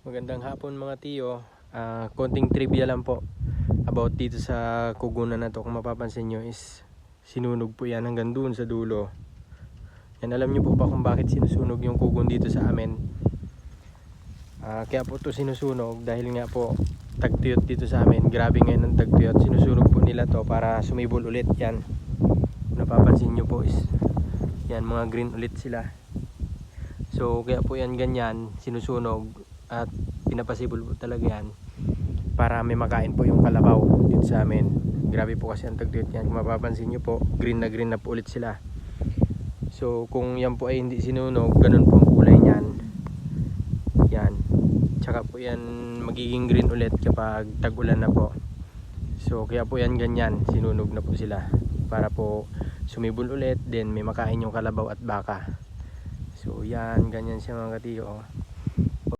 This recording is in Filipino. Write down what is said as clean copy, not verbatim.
Magandang hapon mga tiyo. Konting trivia lang po about dito sa kugunan na to. Kung mapapansin nyo is sinunog po yan hanggang doon sa dulo. Yan, alam nyo po ba kung bakit sinusunog yung kugon dito sa amin? Kaya po to sinusunog dahil nga po tagtuyot dito sa amin. Grabe ngayon ang tagtuyot. Sinusunog po nila to para sumibol ulit. Yan, kung napapansin nyo po is yan, mga green ulit sila. So kaya po yan ganyan sinusunog at pinapasibol po talaga yan para may makain po yung kalabaw dito sa amin. Grabe po kasi ang tagtuyot yan. Kung mapapansin nyo po, green na po ulit sila. So kung yan po ay hindi sinunog, ganun po ang kulay niyan. Yan, tsaka po yan magiging green ulit kapag tag-ulan na po. So kaya po yan ganyan, sinunog na po sila para po sumibol ulit, then may makain yung kalabaw at baka. So yan, ganyan siya mga katiyo.